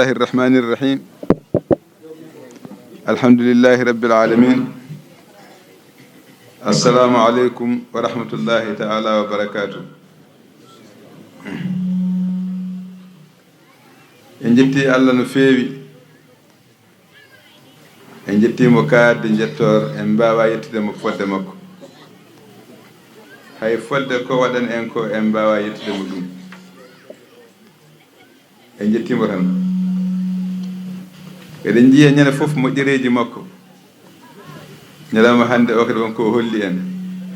الله الرحمن الرحيم الحمد لله رب العالمين السلام عليكم ورحمة الله تعالى وبركاته en jetti Allah no feewi en jettimo kaadde jettor en mbawa yettudemo fodde makko hay fodde ko waɗan en ko en mbawa yettudemo ɗum en jettimo tan eɗen jiya ñande fof moƴƴereji makko ñalawma hande o kadi wonko holli en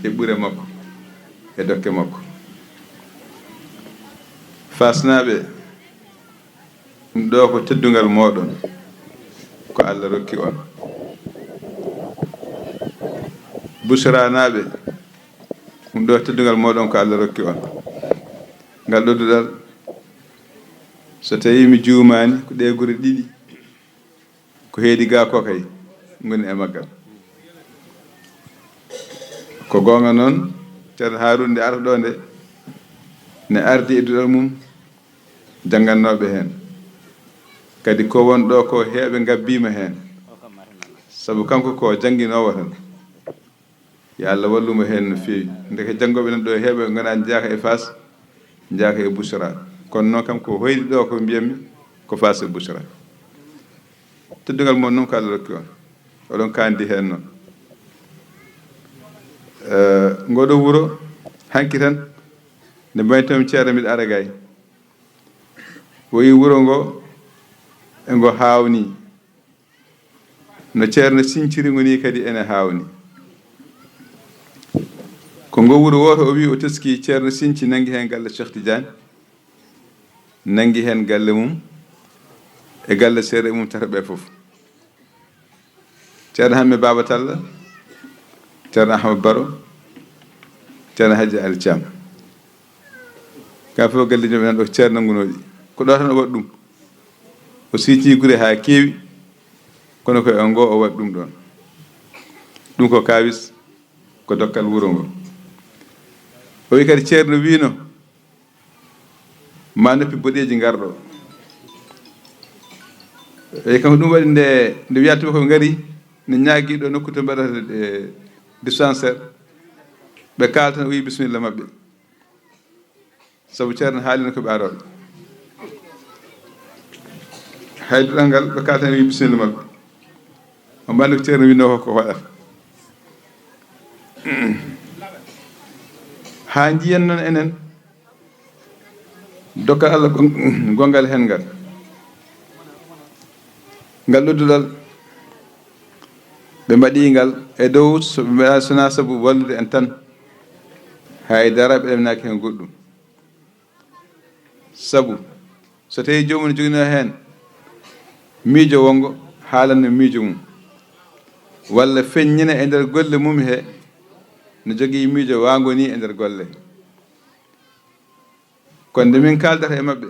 e ɓuure makko e dokke makko fasnaɓe ɗum ɗo ko teddugal moɗon ko Allah rokki on busranaɓe ɗum ɗo teddugal moɗon ko Allah rokki on ngal ɗodduɗal so tawi mi juumani ko ɗe gure ɗiɗi ko heedi ga ko kay ngoni e maggal ko gonga noon ceerno Harouna nde arata ɗo nde ne ardi e duɗal mum janggannoɓe hen kadi ko won ɗo ko heeɓe gabbima hen sabu kanko ko janguinowo tan yo Allah wallumo hen no feewi ndeke janggoɓe nan ɗo heeɓe gona jaaka e Fass jaaka e Bouchra kono noon kam ko hoyɗi ɗo ko mbiyammi ko Fass e Bouchra teddugal mon noon ko Allah rokki on oɗon kandi hen noon ngoɗo wuro hanki tan nde mbaytomi ceerno mbiɗa ara gay woyi wuro ngo e ngo hawni no ceerno sinciri ngoni kadi ene hawni ko ngo wuro woto o wi o teski ceerno sinci nangi hen galle Cheikh Tidiane nangi hen galle mum e galle seeɗa mum tata ɓe fof ceerno Hammet Baba Talla ceerno Ahmad Baro ceerno Hadji Ali Thiam ka fof galleji men ɗo ceerno nangunoɗi ko ɗo tan o waɗi ɗum o siiti gure ha keewi kono ko e ngo o waɗi ɗum ɗon ɗum ko kawis ko dokkal wuro ngo o wi kadi ceerno wino ma noppi boɗeji garɗo eyi kanko ɗum waɗi nde wiyatuma koɓe gaari ne ñaagui ɗo nokku to mbaɗata dispensaire ɓe kaltan o wi bisimilla mabɓe sabu ceerno haalino koɓe aroɓe hayduɗal ngal ɓe kaltan o wi bisimilla mabɓe o mbandi ko ceerno winno ko waɗata ha jiyen noon enen dokkal Allah gongal hen ngal ngal ɗodduɗal ɓe mbaɗi ngal e dow so ɓe mbaɗa sona sabu wallude en tan haydara ɓe ɗamnaki hen goɗɗum sabu so tawi jomum ne joguino hen miijo wongo haalanno miijo mum walla feññina e nder golle mum he ne jogui miijo wango ni e nder golle kono nde min kaldata e mabɓe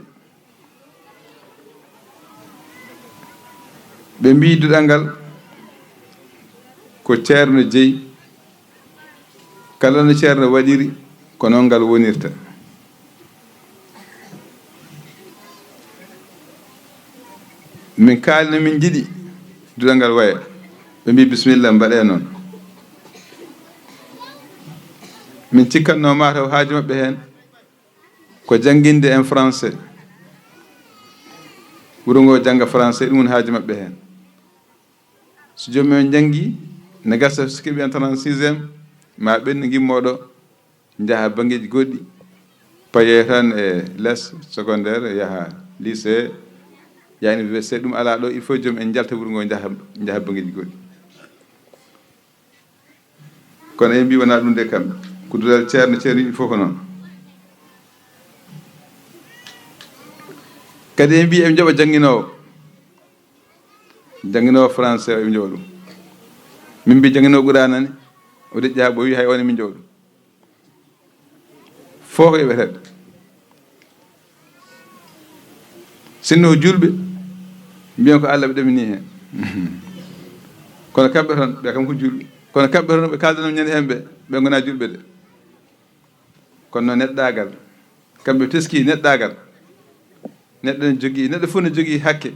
ɓe mbi duɗal ngal ko ceerno jeeyi kala no ceerno waɗiri ko noon ngal wonirta min kaalino min jiɗi duɗal ngal waya ɓe mbi bisimilla mbaɗe noon min cikkanno mataw haaji maɓɓe hen ko jangguinde en français wuro ngo jangga français ɗum woni haaji maɓɓe hen so jomumen janggi ne gasa sikkiɓe en 36e ma ɓenni gimmoɗo jaaha bangueji goɗɗi paye tan e less secondaire yaaha lycée yaha université ɗum ala ɗo il faut joom en jalta wuro ngo jaaha bangueji goɗɗi kono en mbi wona ɗum de kamɓe ko dudal ceerno yimɓe fof ko noon kadi en mbi eɓe jooɓa janguinowo français eɓe jooɓa ɗum min mbi janguinowo ɓuranani o deƴƴi ha ɓooyi hay one min jooɓa ɗum fof ko eɓetede sinno julɓe mbiyen ko Allah ɓe ɗamini hen kono kamɓe tan ɓe kam ko julɓe kono kamɓe tan ɓe kaldanam ñande hen ɓe gona julɓe de kono noon neɗɗagal kamɓe teski neɗɗagal neɗɗo ne jogui neɗɗo fof ne jogui hakke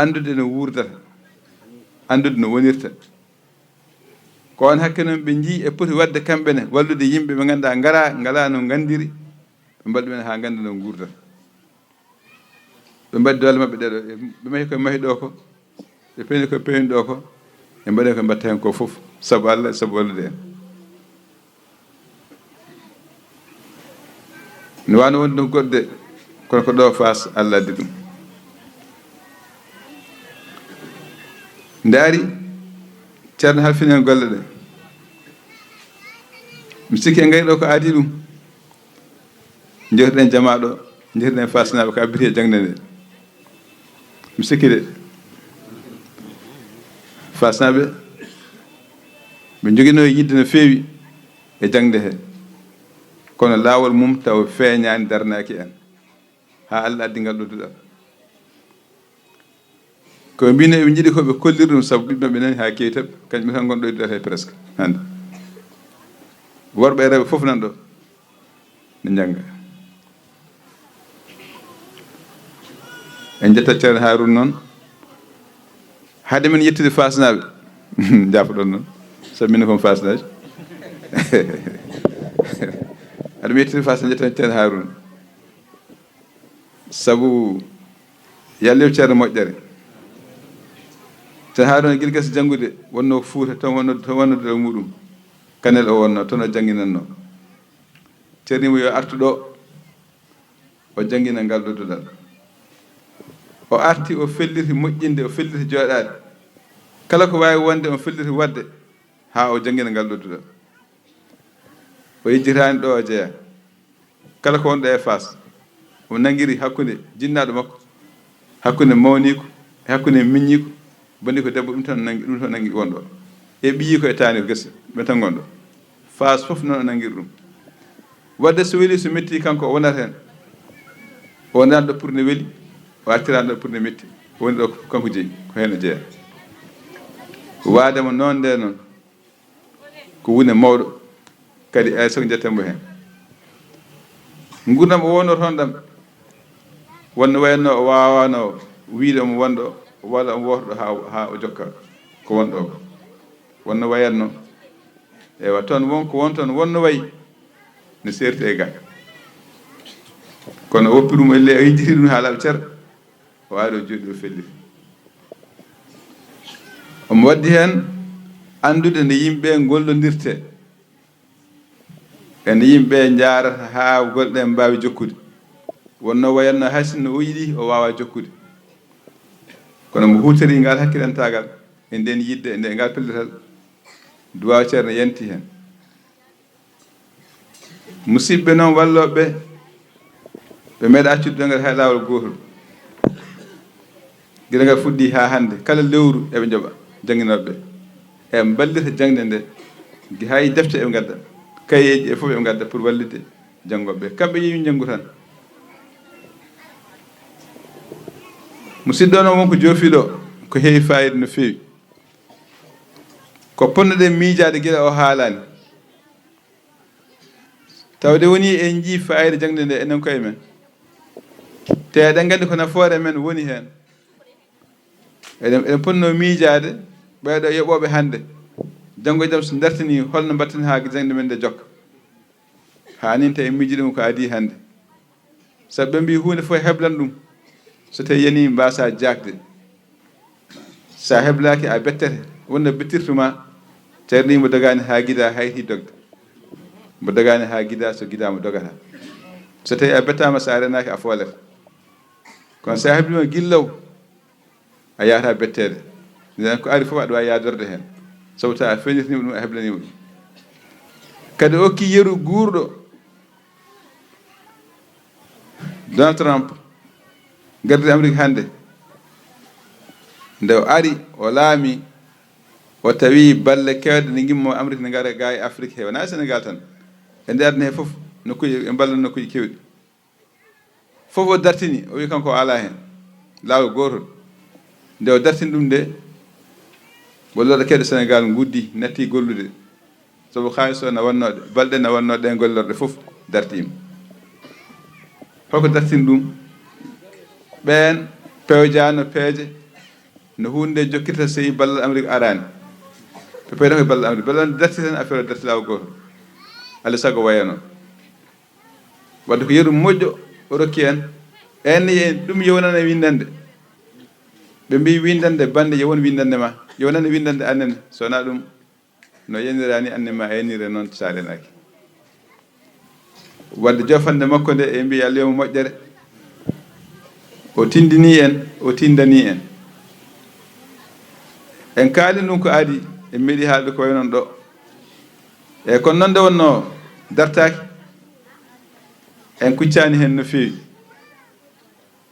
andude no wurdata andude no wonirta ko on hakke noon ɓe jii e poti wadde kamɓe ne wallude yimɓe ɓe ganduɗa ngala no gandiri ɓe mbaɗi men ha ganda no gurdata ɓe mbaɗi doole maɓɓe ɗeɗo ɓe mahi koye mahi ɗo ko ɓe peeni koye peeni ɗo ko ɓe mbaɗi koye mbatta hen ko fof sabu Allah sabu wallude en no wano wonde no goɗɗe kono ko ɗo Fass Allah addi ɗum ndaari ceerno halfini en golle ɗe mi sikki en gari ɗo ko aadi ɗum jewteɗen jama ɗo jewteɗen Fass naɓe ko abbiti e jangde nde mi sikki de Fass naɓe ɓe joguino yidde no feewi e jangde he kono laawol mum taw feeñaani darnaaki en haa Allah addi ngal ɗo duɗal ko mbino eɓe jiɗi ko ɓe kollir ɗum sabu ɓiɓɓe ɓe nani haa keetaɓe kañum tan gonɗo e duɗal he presque hannde worɓe e rewɓe fof nan ɗo ne jannga en jetta ceerno Harouna noon hade men yettude Fass naɓe jaafoɗon noon sabu min komi Fass najo aɗa mi yettude Fass jettan ceerno Harouna sabu yalliw ceerno moƴƴere ceerno Harouna guila gasi janngude wonno Fuuta tan wonno ɗo muɗum Kanel o wonno toon o jannginanno ceernimo yo artu ɗo o janngina ngal ɗo duɗal o arti o felliti moƴƴinde o felliti jooɗaade kala ko waawi wonde o felliti wadde haa o janngina ngal ɗo duɗal o yejjitaani ɗo o jeeya kala ko wonɗo e Fass o nangiri hakkunde jinnaaɗo makko hakkunde mawniiko e hakkunde miññiiko bonni ko debbo ɗum tan nangi wonɗo e ɓiyii ko e taani ko gese ɓe tan gonɗo Fass fof noon o nangiri ɗum wadde so weli so metti kanko o wonata heen o wonani ɗo pour ne weli o artirani ɗo pour ne metti o woni ɗo kanko jeeyi ko heen o jeeya waadema noon nde noon ko wune mawɗo kadi ay soko jettenmo heen gurdam o wonno toon ɗam wonno wayanno o wawano wiide omo wonɗo walla omo wotoɗo ha o jokka ko wonɗo ko wonno wayanno ewa toon wonko won toon wonno wayi ne serti e ga kono woppi ɗum elle o hijjiti ɗum ha laaɓa ceer o ari o jooɗi o felliti omo waddi heen andude nde yimɓe gollodirte ene yimɓe jaarata ha golɗe mbawi jokkude wonno wayanno haysinno o yiɗi o wawa jokkude kono mo hutori ngal hakkilentagal e nden yidde e nde ngal pellital duwaw ceerno yanti hen musidɓe noon walloɓe ɓe meeɗa accude ngal hay lawol gotol guila ngal fuɗɗi ha hande kala lewru eɓe jooɓa jangginoɓe e ballita jangde nde hay defte eɓe gadda kayeji e fof eɓe gadda pour wallide janggoɓe kamɓe yimi janggu tan musidɗo noon wonko joofiɗo ko heewi fayida no feewi ko ponnoɗen miijade guila o haalani tawde woni en jii fayida jangde nde enen koye men te eɗen gandi ko nafoore men woni hen eɗen ponno miijade ɓeeɗo yoɓoɓe hande janggo e jaam so dartini holno mbatten ha jangde men nde jokka ha nin tawi miiji ɗum ko adi hande sabu ɓe mbi hunde fof heblan ɗum so tawi yani mbasa jakde sa heblaki a bettete wonno bettirtuma ceerni mo dogani ha guida hayti dogde mo dogani ha guida so guidama dogata so tawi a bettama sa renaki a foolete kono sa heblima guillaw a yahata bettede nden ko ari fof aɗa wawi yadorde hen sabu ta a feñirtinima ɗum a heblanima ɗum kadi okki yeru guurɗo Donald Trump gardi Amérique hande nde o ari o laami o tawi balle kewɗe ne gimmo Amérique ne gara ga e Afrique he wona Sénégal tan e nde aduna he fof nokkuji e ballo nokkuji kewɗi fof o dartini o wi kanko o ala hen laawol gotol nde o dartini ɗum nde golloɗo kewɗe Sénégal guddi natti gollude sabu halis o na wannode balɗe na wannoɗe ɗen gollorɗe fof dartima holko dartini ɗum ɓen pewjano peeje no hunde jokkirta sey ballal Amérique arani ɓe payda koye ballal Amérique ballal darti tan affaire o darti lawa goto alay saago wayano wadde ko yeru moƴƴo o rokki en en ɗum yewnana windande ɓe mbi windande bande yewon windande ma yewnande windande annene sowona ɗum no yenirani annema yenire noon salenaki wadde jofande makko nde e mbi Allah yomo moƴƴere o tindini en o tindani en en kaali ɗum ko adi en meeɗi haalde ko way noon ɗo e kono noon nde wonno dartaki en kuccani hen no feewi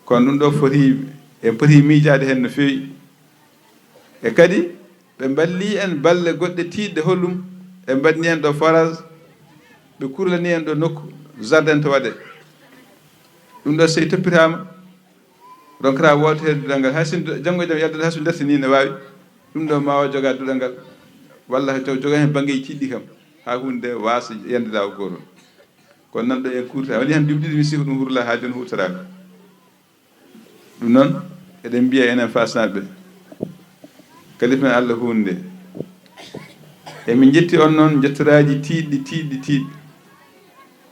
kono ɗum ɗo foti en poti miijade hen no feewi e kadi ɓe balli en balle goɗɗe tiiɗɗe hollum ɓe mbaɗni en ɗo forage ɓe kurlani en ɗo nokku jardin to waɗe ɗum ɗo sey toppitama ronkata wotere duɗal ngal hay sin janggo e jaam yaltude hay so dartini ne wawi ɗum ɗo ma o joga duɗal ngal walla joga hen banggueji tiɗɗi kam ha hunde wasa yande law gotol kono nan ɗo en kurta woni hen duɓi ɗiɗi mi siko ɗum hurla ha joni hutoraka ɗum noon eɗen mbiya enen fasnaɓe kalifen Allah hunde emin jetti on noon jettoraji tiɗɗi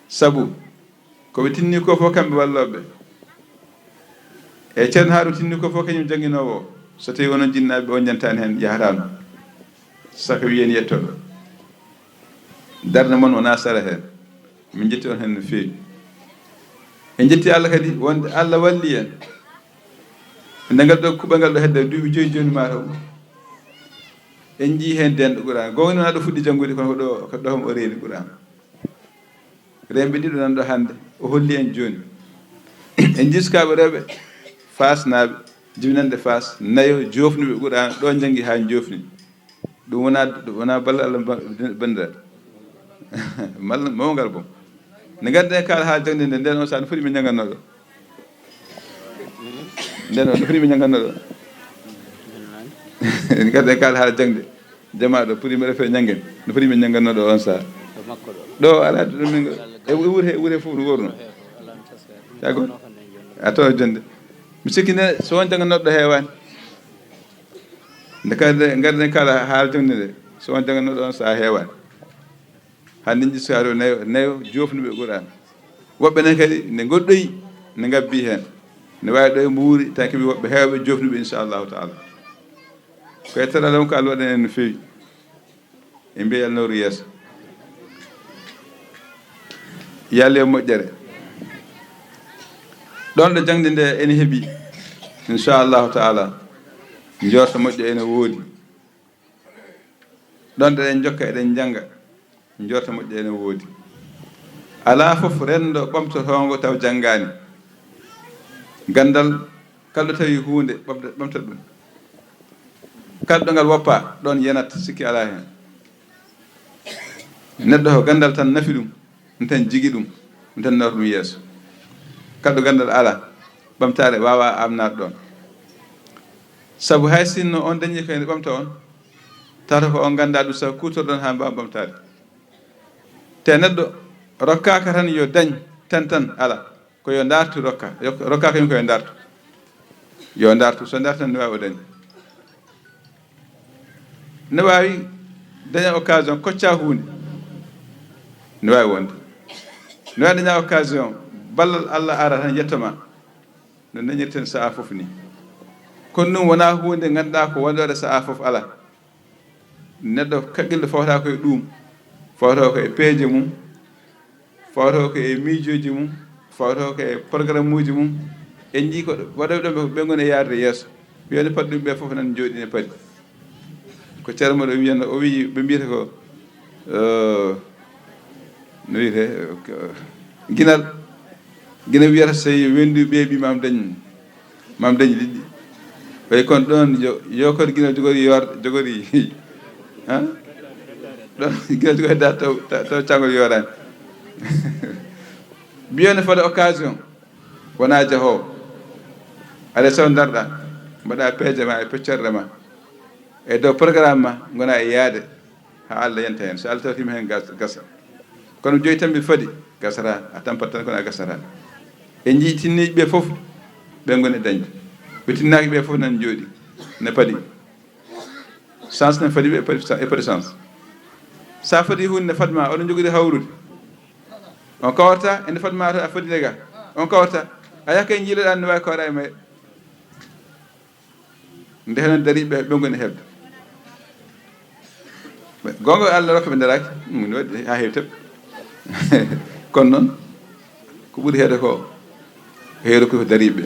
sabu koɓe tinni ko fof kamɓe walloɓe e ceerno Haɗou tinni ko fof kañum jangguinowo so tawi onon jinnaɓe on jantani hen yahatano saka wiyen yettoɗo darde moon wona sara hen min jetti on hen no feewi en jetti Allah kadi wonde Allah walli en nde ngal ɗo kuɓal ngal ɗo hedde duuɓi 5 mataw en jii hen denɗo Qur'an gonga noon aɗa fuɗɗi janggude kono ko ɗohom o reeni Qur'an remɓe ɗiɗo nan ɗo hande o holli en joni en jiskaɓe rewɓe Fass naɓe jibinande Fass nayo jofnuɓe Qur'an ɗo janggi ha jofni ɗum wona balla Allah bandiraɓe malla mawgal boom nde gadde kala ha jangde nde nden on sa no foti min janggannoɗo nden on no foti min janggannoɗo en gadde kala ha jangde jamaɗo pour mi refe ñanggen no foti min janggannoɗo on saha ɗo ala ɗum min e wuure fof no worno yago a tawa jonde mi sikki nde so won janggannoɗo heewani nde kadi gadden kala ha jangde nde so won janggannoɗo on saha heewani hande jiskaro nayo jofnuɓe Qur'an woɓɓe nen kadi nde goɗɗoyi ne gabbi hen ne wawi ɗo e mbuuri tan keeɓi woɓɓe hewɓe jofnuɓe inchallahu taala ko yettere Allah ko Allah waɗan en no fewi e mbiya Allah nawru yeeso yalle e moƴƴere ɗon ɗo jangde nde ene heeɓi inchallahu taala jorto moƴƴo ene woodi ɗon ɗo eɗen jokka eɗen jangga jorto moƴƴo ene woodi ala fof rendo ɓamtotongo taw janggani gandal kalɗo tawi hunde ɓamtat ɗum kalɗo ngal woppa ɗon yenat sikki ala hen neɗɗo ko gandal tan nafi ɗum ɗum tan jigui ɗum tan nawta ɗum yeeso kalɗo gandal ala ɓamtare wawa amnade ɗon saabu hay sinno on dañi ko ene ɓamta on tawata ko on ganda ɗum sabu kutorɗon ha mbawa ɓamtade te neɗɗo rokkaka tan yo dañ tan ala ko yo dartu rokka kañum koyo dartu so dartu ne wawi o dañ ne wawi daña occasion kocca hunde ne wawi wonde ne wawi daña occasion ballal Allah ara tan yettoma no dañirten saha foof ni kono ɗum wona hunde ganduɗa ko wonɗode saha foof ala neɗɗo kaqqille fawata koye ɗum fawata ko e peeje mum fawata ko e miijoji mum fawata ko e programme uji mum en jii ko waɗoɓe ɗon ɓe goni e yarde yeeso wiyande paɗ ɗum ɓe fof nan jooɗi ne paɗi ko ceerno ɗo wiyano o wi ɓe mbiyata ko no wiyete guinal guina wiyata so wendi ɓeeɓi mam dañ liɗɗi way kono ɗon yokode guinal jogori ha ɗon guinal jogori da taw cangol yorani mbiyone fode occasion wona jahowo aɗa saw darɗa mbaɗa peeje ma e peccorde ma e dow programme ma gona e yaade ha Allah yenta hen so Allah tawtima hen gasa kono joyi tan mbi fadi gasata a tampat tan kono a gasata en jii tinniɓe ɓe foof ɓe goni e dañde ɓe tinnaki ɓe foof nan jooɗi ne paɗi chance ne faɗi ɓe e paɗi chance sa faɗi hunde ne fadma oɗon jogori hawrude on kawarta ende fadma to a faɗi lega on kawarta a yakka e jiiloɗa ne wawi kawɗa e mayre nde henen dariɓe ɓe goni hebde gonga Allah rokka ɓe daraki ne waɗi ha heewi teɓ kono noon ko ɓuuri heede ko heewi ko dariɓe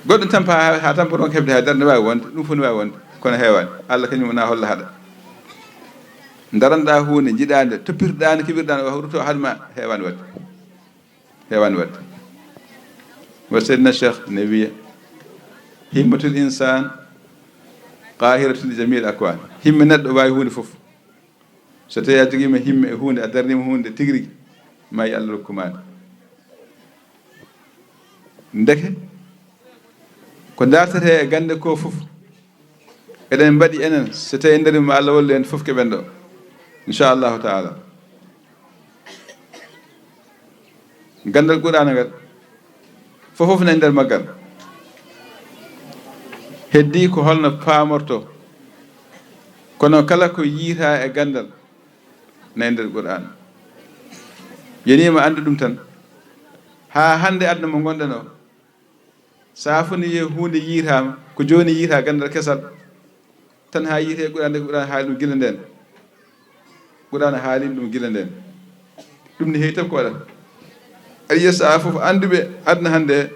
goɗɗum tampa ha tampa ɗon heɓde haydara ne wawi wonde ɗum fof ne wawi wonde kono heewani Allah kañum wona holla haɗa daranɗa hunde jiɗande toppirɗani keɓirɗani o ruto haadema heewani wadde wa seydina cheikh ne wiya himmatul insan qahiratul jamil akwan himme neɗɗo wawi hunde foof so tawi a joguima himme e hunde a darnima hunde tigui rigui ma yi Allah rokkumade ndeke ko dartete e gande ko foof eɗen mbaɗi enen so tawi ndarima Allah wallu en foof keɓen ɗo inchallahu taala gandal Qur'ana ngal fofof ne nder maggal heddi ko holno paamorto kono kala ko yiita e gandal ne nder Qur'ana yenima andu ɗum tan ha hande aduna mo gonɗen o sa foni ye hunde yiitama ko joni yiita gandal kesal tan ha yiite Qur'ana nde Qur'ana haali ɗum gila nden Qur'ana haali ɗum gila nden ɗum ne heewi tan ko waɗata aɗa yiya sa fof anduɓe aduna hande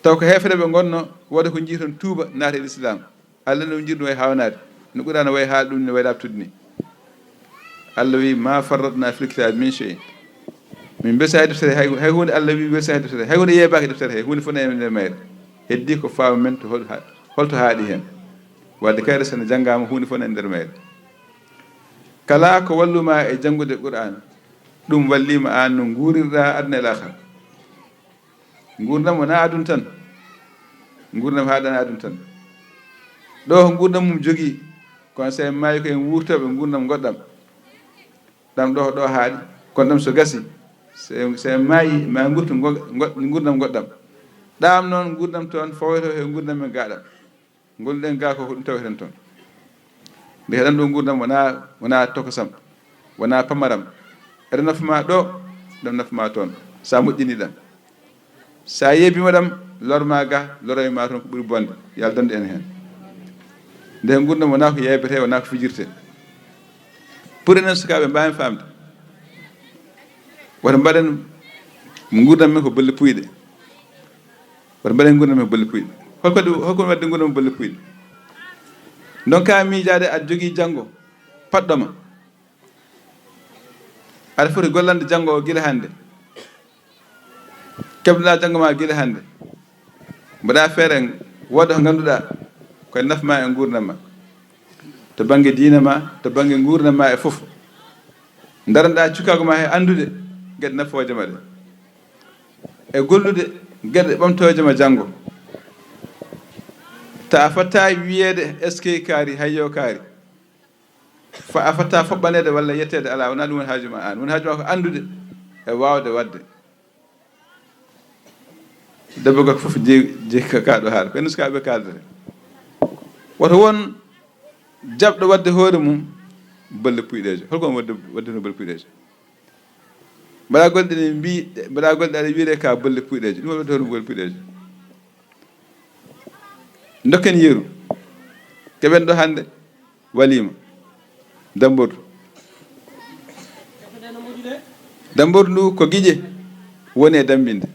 taw ko hefere ɓe gonno woda ko jiiton tuuba naata e l'islam Allah no jiiɗum way hawnade no Qur'ana way haali ɗum ne way ɗabtude ni Allah wi ma farratna fil kitabi min shay'in min besa deftere hay hunde Allah wi besa deftere hay hunde yeebaki deftere hay hunde fof ne nder mayre heddi ko faamu men to holto haaɗi hen wadde kayre sene janggama hunde fof ne nder mayre kala ko walluma e janngude Qur'ana ɗum wallima an no guurirɗa aduna e lahara gurdam wona aduna tan gurdam haɗana aduna tan ɗo gurdam mum jogui kono so en maayi ko en wurtoɓe gurdam goɗɗam ɗam ɗo haaɗi kono ɗam so gasi so en maayi ma gurtu gurdam goɗɗam ɗam noon gurdam toon fawoto e gurdam men gaɗam gonɗen ga ko ɗum taweten toon nde heɗan ɗo gurdam wona tokosam wona pamaram eɗa nafuma ɗo ɗam nafuma toon sa moƴƴini ɗam sa yebbima ɗam lorma ga loroyma toon ko ɓuuri bonde yo Allah donde en hen nde gurdam wona ko yeybete wona ko fijirte pour enen sukaɓe mbawin famde woto mbaɗen gurdam men ko bolle puyɗe woto mbaɗen gurdam men ko bolle puyɗe holko wadde gurdam bolle puyɗe donka miijade aɗa jogui janggo paɗɗoma aɗa foti gollande janggo o guila hande keɓnoɗa janggo ma guila hande mbaɗa feere woda ko ganduɗa koye nafma e gurdam ma to banggue diina ma to banggue gurdam ma e foof daranɗa cukkago ma he andude gueɗe nafoje ma ɗe e gollude gueɗe ɓamtoje ma janggo ta a fatta wiyede est ce que kaari hayyo kaari a fatta foɓɓanede walla yettede ala wona ɗum woni haaju ma an woni haaju ma ko andude e wawde wadde debbo gako foof jeeyi kaɗo haala ko enen sukaɓe kaldete woto won jaɓɗo wadde hoore mum bolle puyɗeje holko on wadde no bolle puyɗeje mbaɗa golɗe ne mbi mbaɗa golɗe aɗa wiire ka bolle puyɗeje ɗum wadde hoore bolle puyɗeje dokken yeeru keɓen ɗo hande walima dambordu ndu ko guiƴe woni e dambinde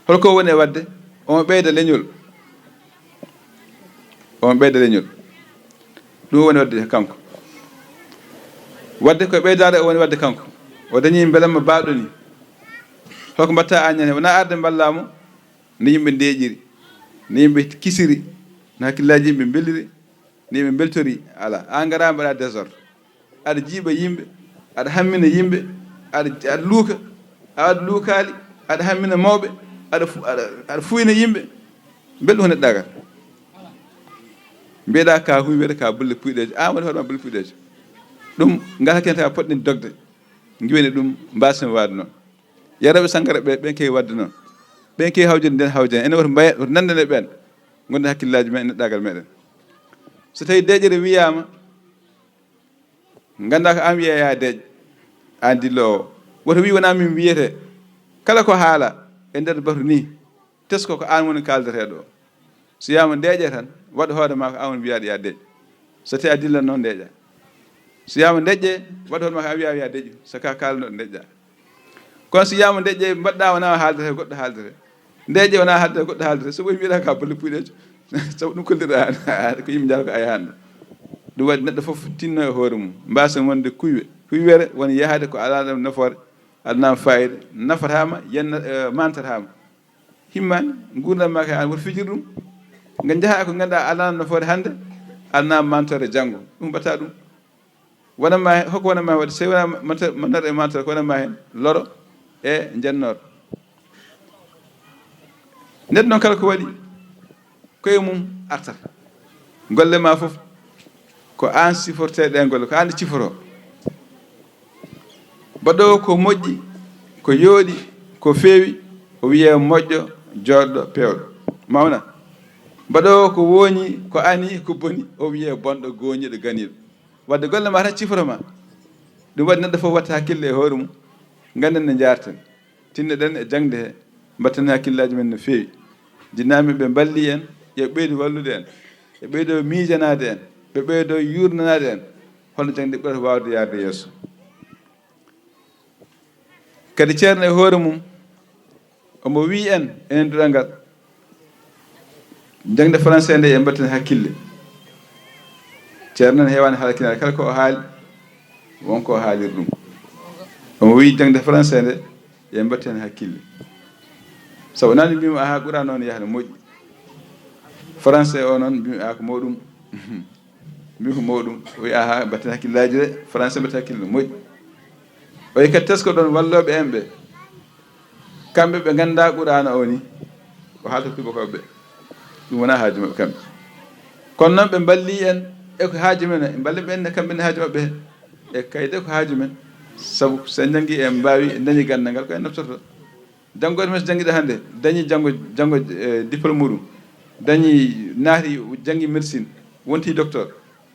holko woni e wadde on ɓeyda leñol ɗum woni wadde kanko wadde koye ɓeydade o woni wadde kanko o dañi beelamma baaɗo ni holko mbatta an ñande wona arde ballamo nde yimɓe ndeeƴiri nde yimɓe kisiri no hakkillaji yimɓe belliri nde yimɓe beltori ala an gara mbaɗa désordre aɗa jiiɓa yimɓe aɗa hammina yimɓe aɗa luuka a waɗa luukali aɗa hammina mawɓe aɗa fuyna yimɓe belɗum ko neɗɗa kat mbiyeɗa ka huy wiyete ka bolle puyɗeje an waɗi hoɗema bolle puyɗeje ɗum ngata ken tawa poɗɗen dogde giwene ɗum mbasen wadde noon yaraɓe sangara ɓe ɓen kewi wadde noon ɓen kewi hawjede nden hawjede ene woto mbaya woto nandane ɓen gonde hakkillaji men e neɗɗagal meɗen so tawi deƴƴere wiyama ganda ko an wiya ya deeƴ an dillowo woto wi wona min wiyete kala ko haala e nder batu ni tesko ko an woni kaldeteɗo o so yama deeƴe tan waɗa hoore ma ko an woni wiyaɗo ya deeƴ so tawi a dillan noon deeƴa so yama deƴƴe waɗa hoore ma ko a wiya deeƴu so ka kalanoɗo deƴƴa kono so yama deƴƴe mbaɗɗa wona haaldete goɗɗo haaldete deeƴe wona haaldete goɗɗo haaldete so ɓoyi mbiɗa ka bolle puyɗejo sabu ɗum kollirɗa ko yimɓe jara ko ayahanɗo ɗum waɗi neɗɗo fof tinno e hoore mum mbasen wonde kuywere woni yahade ko alaɗam nafoore alanama fayida nafatama yenna mantatama himmani gurdam ma kay an woto fijir ɗum nga jaaha ko ganduɗa alano nafoore hannde alanama mantore janggo ɗum ɓatta ɗum wonanma hen hokko wonanma waɗi so wona mantore e mantore ko wonanma hen loro e jennoro neɗɗo noon kala ko waɗi koye mum artata golle ma fof ko an siforte ɗen golle ko an ciforo baɗowo ko moƴƴi ko yooɗi ko feewi o wiye moƴƴo joɗɗo pewɗo mawna baɗowo ko wooñi ko ani ko boni o wiye bonɗo gooñiɗo ganiɗo wadde golle ma tan ciforo ma ɗum waɗi neɗɗo fof watta hakkille e hoore mum ganden no jarten tinnoɗen e jangde he mbatten hakkillaji men no feewi jinnaɓe ɓe balli en yo ɓeydo wallude en ɓe ɓeydo miijanade en ɓe ɓeydo yurnanade en holno jangde ɓurata wawde yarde yeeso kadi ceerno e hoore mum omo wi en enen duɗal ngal jangde français nde e mbatten hakkille ceerno ne heewani haalkinade kala ko o haali wonko o haalir ɗum omo wi jangde français nde e mbatten hakkille sabu nani mbimi aha ɓura noon yahde moƴƴi français o noon mbimi aha ko moɗum mbimi ko moɗum o wi aha mbatten hakkillaji de français mbatten hakkille no moƴƴi o wi kadi tesko ɗon walloɓe en ɓe kamɓe ɓe ganda qur'ana o ni ko haalta tubakoɓe ɗum wona haaju maɓɓe kamɓe kono noon ɓe balli en eko haaju men e balli ɓe enne kamɓe ne haaju maɓɓe he e kayde ko haaju men sabu so jangi en mbawi dañi gandal ngal ko en naftorto janggode men so janguiɗo hannde dañi janggo diplôme muɗum dañi naati janggi médecine wonti docteur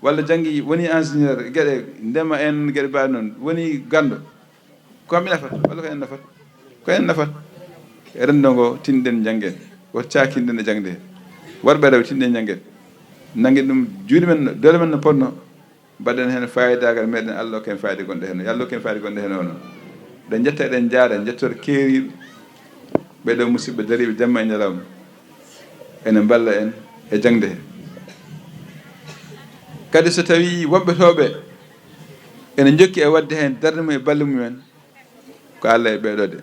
walla janggi woni ingénieur gueɗe ndema en gueɗe mbawi noon woni gando ko kamɓe nafat walla ko en nafat ko en nafat e rendo ngo tinɗen janggen woto cakinɗen e jangde he worɓe rew tinɗen janggen nanguen ɗum juuɗe men dole men no ponno mbaɗen hen fayidagal meɗen Allah ken fayida gonɗo hen Allah ken fayida gonɗo hen o noon ɗen jetta eɗen jaara jettore keeriɗo ɓeɗo musidɓe dariɓe jamma e ñalawma ene balla en e jangde he kadi so tawi woɓɓetoɓe ene jokki e wadde hen darde mum e balle mumen ko Allah e ɓeɗo de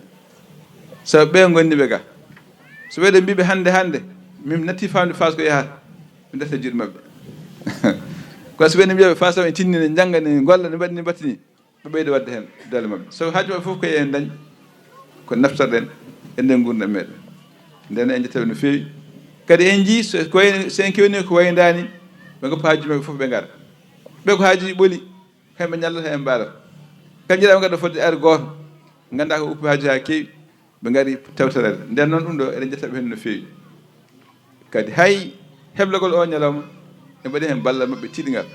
sabu ɓe gonniɓe ga so ɓeɗe mbiɓe hande min natti famde fas ko yahata mi detta juuɗe mabɓe kono so ɓeɗe mbiyaɓe fas o e tinnine jangga ne golla ne mbaɗi ni battini ɓe ɓeydo wadde hen dole mabɓe so haaju mabɓe fof koye en dañ ko naftorɗen e nden gurdam meɗen nden en jettaɓe no feewi kadi en jii sen kewni ko waydani ɓe goppa hajuji mabɓe fof ɓe gara ɓe ko haajuji ɓooli kamɓe ñallata en mbaalata kadi jiiɗa ɓe gaɗa fodde are goto ganda ko uppi haajuji ha keewi ɓe gari tawtorede nden noon ɗum ɗo eɗen jettaɓe hen no feewi kadi hay heblogol o ñalawma e mbaɗi hen balla mabɓe tiɗigal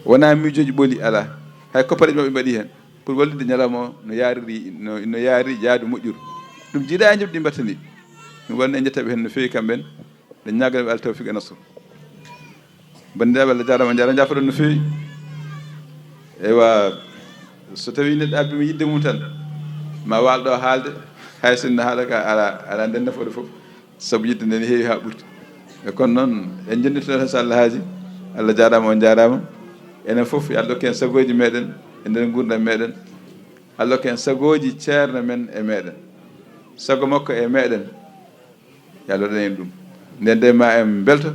wona miijoji ɓooli ala hay koppareji mabɓe mbaɗi hen pour wallude ñalawma o no yariri no yaari yaadu moƴƴuru ɗum jiiɗa e jobɗi mbattani ɗum wonno en jettaɓe hen no feewi kamɓen ɗe ñagoɓe Allah tawfiq e nasru bandiraɓe Allah jarama jara jafoɗon no feewi ewa so tawi neɗɗo abbima yidde mum tan ma walɗo haalde hay sinno haala ka ala nden nafoore foof saabu yidde nde ne heewi ha ɓurti e kono noon en jonnitono tan so Allah haaji Allah jarama on jarama enen foof yo Allah hokku en sagoji meɗen e nder gurdam meɗen Allah hokku en sagoji ceerno men e meɗen sago makko e meɗen yo Allah waɗan en ɗum nden nde ma en belto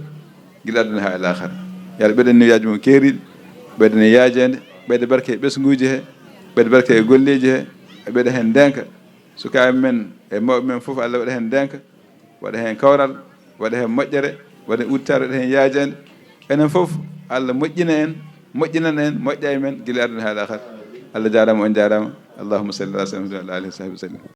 guila aduna ha ila akhara yo Allah ɓeyden niyaji mum keeriɗi ɓeyden e yaajede ɓeyde barke e ɓesguji he ɓeyde barke e golleji he e ɓeyda hen ndenka sukaɓe men e mawɓe men foof Allah waɗa hen ndenka waɗa hen kawral waɗa hen moƴƴere waɗa hen udditare waɗa hen yaajede enen foof Allah moƴƴina en moƴƴinan en moƴƴa e men guila aduna ha ila akhara Allah jarama on jarama allahumma salli ala sayyidina wa ala alihi wa sahbihi wa sallam